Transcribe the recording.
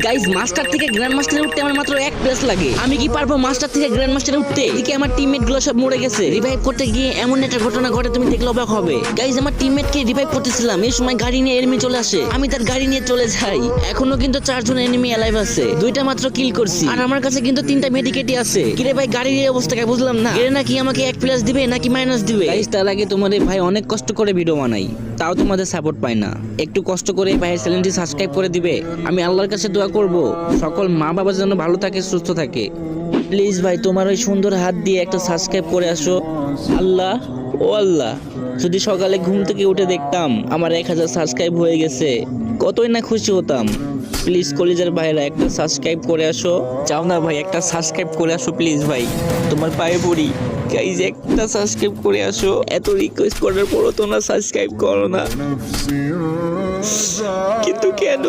Guys master থেকে grand মাস্টারে উঠতে আমার মাত্র 1 প্লেস লাগে। আমি কি পারবো মাস্টার থেকে গ্র্যান্ড মাস্টারে উঠতে? এদিকে আমার টিমমেট গুলো সব মরে গেছে। রিভাইভ করতে গিয়ে এমন একটা ঘটনা ঘটে তুমি দেখলে অবাক হবে। গাইজ আমার টিমমেট কে রিভাইভ করতেছিলাম, এই সময় গাড়ি নিয়ে এনিমি চলে আসে। আমি তার গাড়ি নিয়ে চলে যাই। এখনো কিন্তু 4 জন এনিমি অ্যালাইভ আছে, 2টা মাত্র কিল করছি। আর আমার কাছে কিন্তু 3টা মেডিকেটই আছে। কিরে ভাই গাড়ির এই অবস্থা কে বুঝলাম না। এর নাকি আমাকে 1 প্লাস দিবে নাকি মাইনাস দিবে? গাইজ তার আগে তোমাদের ভাই অনেক কষ্ট করে ভিডিও বানাই, তাও তোমাদের সাপোর্ট পাই না। একটু কষ্ট করে ভাইয়ের চ্যানেলটি সাবস্ক্রাইব করে দিবে। আমি আল্লাহর কাছে দোয়া করব সকল মা বাবা যেন ভালো থাকে, সুস্থ থাকে। প্লিজ ভাই তোমার ওই সুন্দর হাত দিয়ে একটা সাবস্ক্রাইব করে আসো। আল্লাহ ও আল্লাহ, যদি সকালে ঘুম থেকে উঠে দেখতাম আমার 1000 সাবস্ক্রাইব হয়ে গেছে, কতই না খুশি হতাম। প্লিজ কলিজার ভাইরা একটা সাবস্ক্রাইব করে আসো। চাও না ভাই একটা সাবস্ক্রাইব করে আসো প্লিজ ভাই, তোমার পায়ে পড়ি। গাইজ একটা সাবস্ক্রাইব করে আসো। এত রিকোয়েস্ট করার পরও তোমরা সাবস্ক্রাইব করো না, কিন্তু কেন?